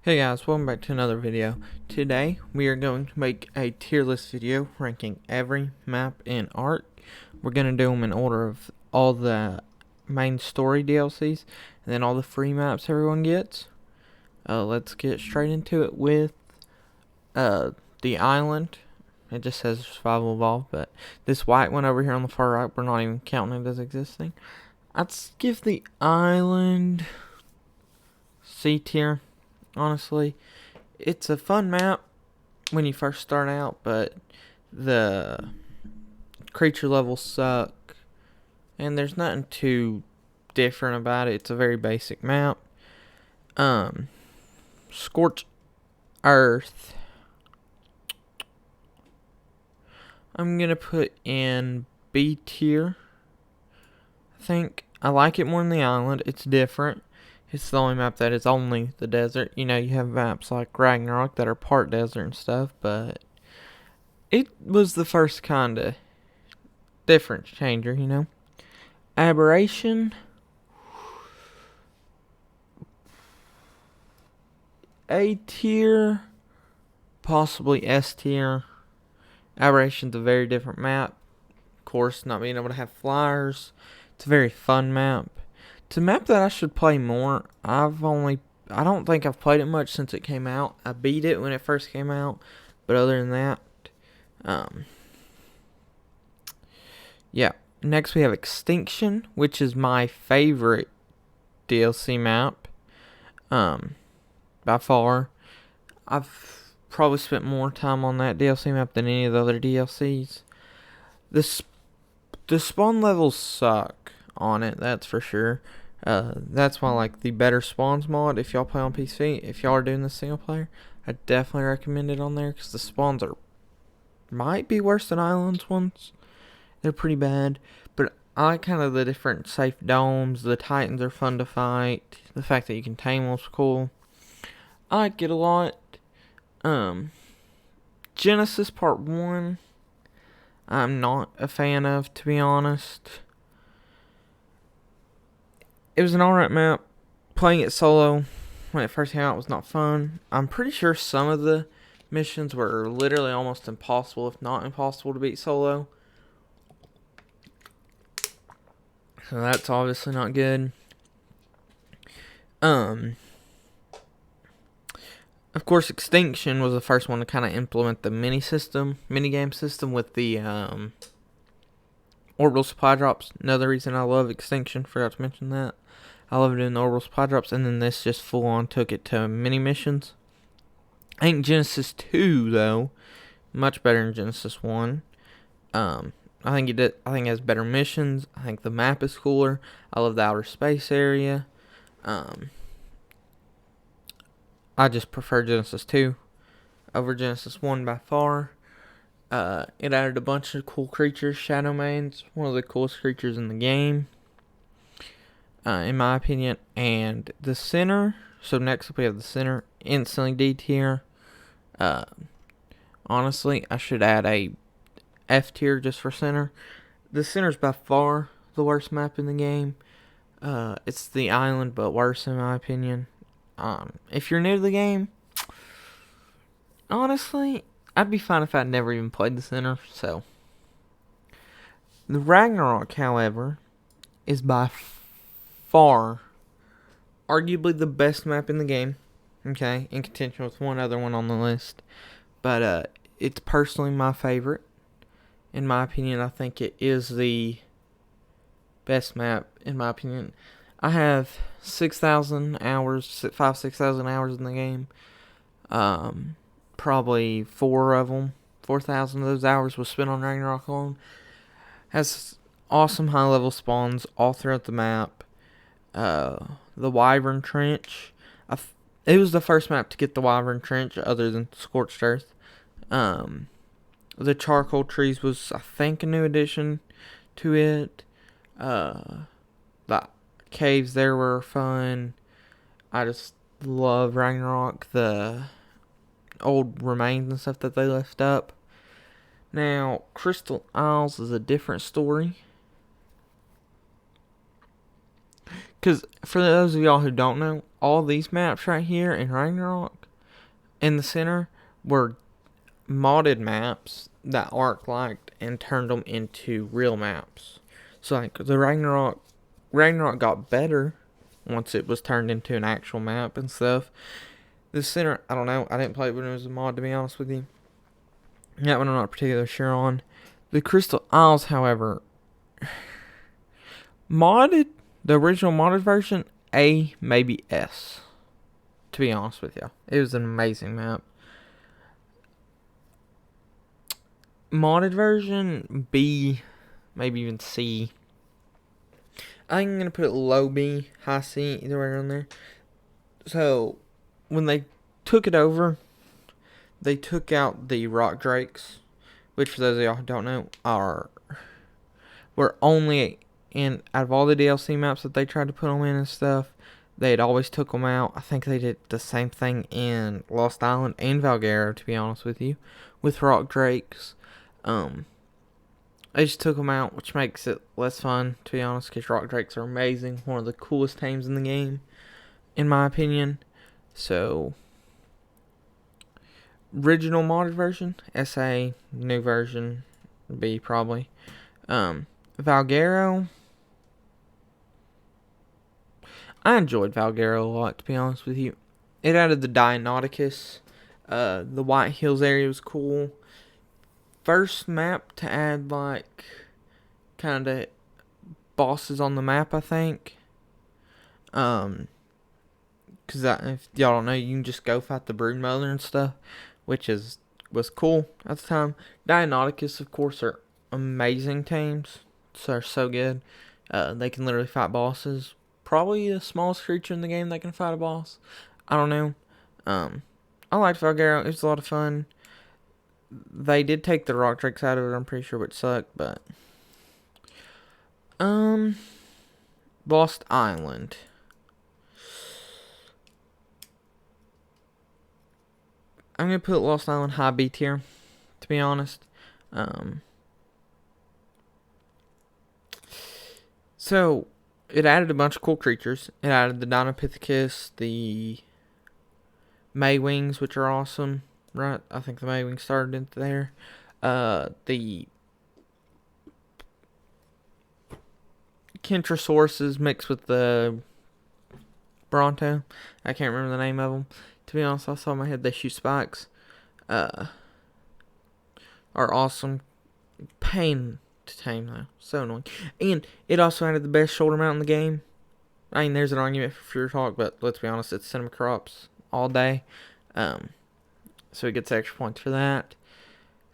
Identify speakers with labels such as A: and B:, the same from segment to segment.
A: Hey guys, welcome back to another video. Today we are going to make a tier list video ranking every map in ARK. We're going to do them in order of all the main story DLCs and then all the free maps everyone gets. Let's get straight into it with the island. It just says survival evolved, but this white one over here on the far right, we're not even counting it as existing. I'd give the island C tier. Honestly, it's a fun map when you first start out, but the creature levels suck, and there's nothing too different about it. It's a very basic map. Scorched Earth, I'm gonna put in B tier. I think I like it more than the island. It's different. It's the only map that is only the desert. You know, you have maps like Ragnarok that are part desert and stuff, but it was the first kind of difference changer, you know. Aberration, A tier, possibly S tier. Aberration's a very different map. Of course, not being able to have flyers. It's a very fun map. It's a map that I should play more. I don't think I've played it much since it came out. I beat it when it first came out, but other than that, yeah. Next we have Extinction, which is my favorite DLC map, by far. I've probably spent more time on that DLC map than any of the other DLCs. The spawn levels suck on it, that's for sure. That's why I like the Better Spawns mod. If y'all play on PC, if y'all are doing the single player, I definitely recommend it on there because the spawns might be worse than Islands ones. They're pretty bad, but I like kind of the different safe domes. The Titans are fun to fight. The fact that you can tame them's cool. I like it a lot. Genesis Part 1, I'm not a fan of, to be honest. It was an alright map. Playing it solo when it first came out was not fun. I'm pretty sure some of the missions were literally almost impossible, if not impossible, to beat solo. So that's obviously not good. Of course, Extinction was the first one to kind of implement the minigame system with the orbital supply drops. Another reason I love Extinction, forgot to mention that. I love doing the orbital supply drops, and then this just full on took it to mini missions. I think Genesis 2 though, much better than Genesis 1. I think it has better missions. I think the map is cooler. I love the outer space area. I just prefer Genesis 2 over Genesis 1 by far. It added a bunch of cool creatures. Shadow Mane's one of the coolest creatures in the game, in my opinion. And the center. So next up we have the center. Instantly D tier. Honestly, I should add a F tier just for center. The center's by far the worst map in the game. It's the island, but worse in my opinion. If you're new to the game, honestly, I'd be fine if I'd never even played the center. So, the Ragnarok, however, is by far, arguably the best map in the game. Okay, in contention with one other one on the list, but it's personally my favorite. In my opinion, I think it is the best map. In my opinion, I have 6,000 hours, 6,000 hours in the game. Probably 4,000 of those hours was spent on Ragnarok alone. Has awesome high level spawns all throughout the map. The Wyvern Trench. It was the first map to get the Wyvern Trench other than Scorched Earth. The Charcoal Trees was, I think, a new addition to it. The caves there were fun. I just love Ragnarok, the old remains and stuff that they left up. Now, Crystal Isles is a different story. Because for those of y'all who don't know, all these maps right here in Ragnarok in the center were modded maps that ARK liked and turned them into real maps. So like the Ragnarok got better once it was turned into an actual map and stuff. The center, I don't know. I didn't play it when it was a mod, to be honest with you. That one I'm not particularly sure on. The Crystal Isles, however, modded, the original modded version, A, maybe S. To be honest with you, it was an amazing map. Modded version, B, maybe even C. I'm going to put it low B, high C, either way around there. So, when they took it over, they took out the rock drakes, which for those of y'all who don't know, were only in, out of all the DLC maps that they tried to put them in and stuff, they had always took them out. I think they did the same thing in Lost Island and Valguero, to be honest with you, with rock drakes. They just took them out, which makes it less fun, to be honest, because rock drakes are amazing. One of the coolest tames in the game, in my opinion. So, original modded version, SA, new version, B probably. Valguero, I enjoyed Valguero a lot, to be honest with you. It added the Dianauticus. The White Hills area was cool. First map to add, like, kind of bosses on the map, I think. Because if y'all don't know, you can just go fight the Broodmother and stuff, which was cool at the time. Dianauticus, of course, are amazing tames. So they're so good. They can literally fight bosses. Probably the smallest creature in the game that can fight a boss. I don't know. I liked Valguero. It was a lot of fun. They did take the rock drakes out of it, I'm pretty sure, which sucked, but Lost Island. I'm gonna put Lost Island high B tier, to be honest. So it added a bunch of cool creatures. It added the Dinopithecus, the Maywings, which are awesome. Right, I think the Maywing started into there. The Kentrosauruses mixed with the Bronto. I can't remember the name of them. To be honest, off the top of my head, they shoot spikes. Are awesome. Pain to tame, though. So annoying. And it also added the best shoulder mount in the game. I mean, there's an argument for Fjordur, but let's be honest, it's Cinema Crops all day. So it gets extra points for that.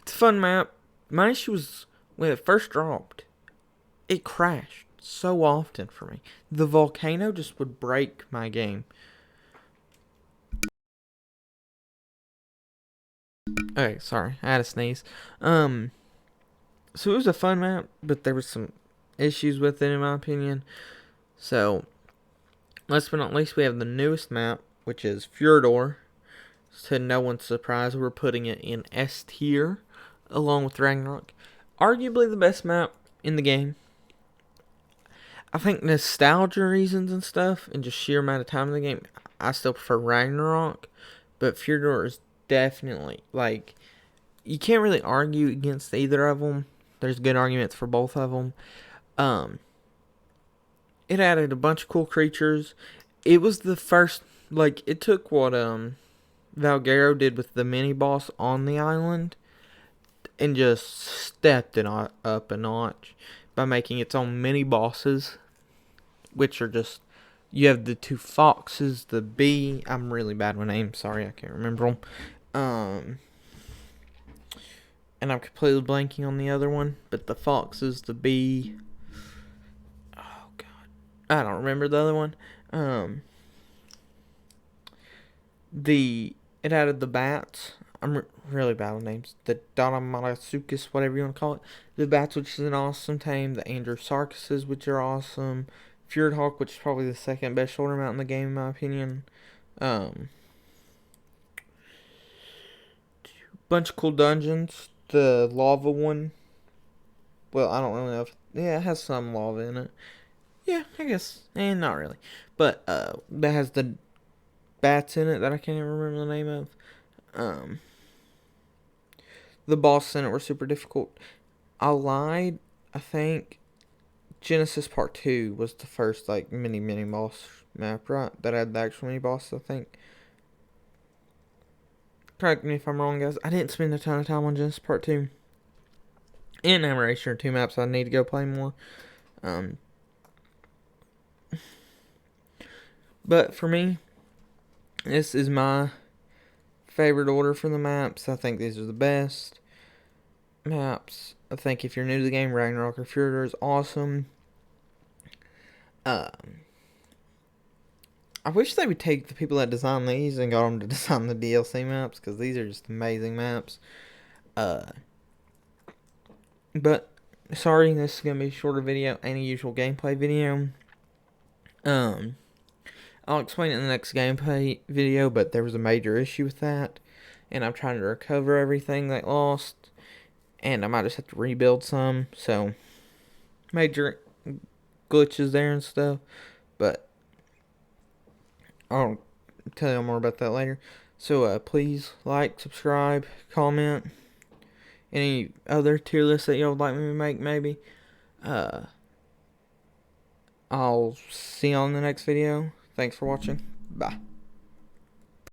A: It's a fun map. My issue was when it first dropped, it crashed so often for me. The volcano just would break my game. Okay, sorry, I had a sneeze. So it was a fun map, but there were some issues with it in my opinion. So, last but not least, we have the newest map, which is Fjordur. To no one's surprise, we're putting it in S tier, along with Ragnarok. Arguably the best map in the game. I think nostalgia reasons and stuff, and just sheer amount of time in the game, I still prefer Ragnarok. But Fjordur is definitely, like, you can't really argue against either of them. There's good arguments for both of them. It added a bunch of cool creatures. It was the first, like, it took what, Valguero did with the mini boss on the island and just stepped it up a notch by making its own mini bosses, which are just, you have the two foxes, the bee. I'm really bad with names, sorry, I can't remember them. And I'm completely blanking on the other one, but the foxes, the bee. Oh god, I don't remember the other one. It added the bats. I'm really bad with names. The Donomatosukis, whatever you want to call it. The bats, which is an awesome tame. The Androsarchuses, which are awesome. Fjordhawk, which is probably the second best shoulder mount in the game, in my opinion. Bunch of cool dungeons. The lava one. Well, I don't really know if... Yeah, it has some lava in it. Yeah, I guess. Not really. But, that has the bats in it that I can't even remember the name of. The bosses in it were super difficult. I lied. I think Genesis Part 2 was the first, like, mini boss map, right? That had the actual mini boss, I think. Correct me if I'm wrong, guys. I didn't spend a ton of time on Genesis Part 2. And Aberration are 2 maps I need to go play more. But for me, this is my favorite order for the maps. I think these are the best maps. I think if you're new to the game, Ragnarok or Fjordur is awesome. I wish they would take the people that design these and got them to design the DLC maps, because these are just amazing maps. But sorry, this is gonna be a shorter video, ain't a usual gameplay video. I'll explain it in the next gameplay video, but there was a major issue with that, and I'm trying to recover everything that lost, and I might just have to rebuild some, so major glitches there and stuff, but I'll tell you more about that later. So please like, subscribe, comment, any other tier lists that y'all would like me to make, maybe. I'll see you on the next video. Thanks for watching. Bye.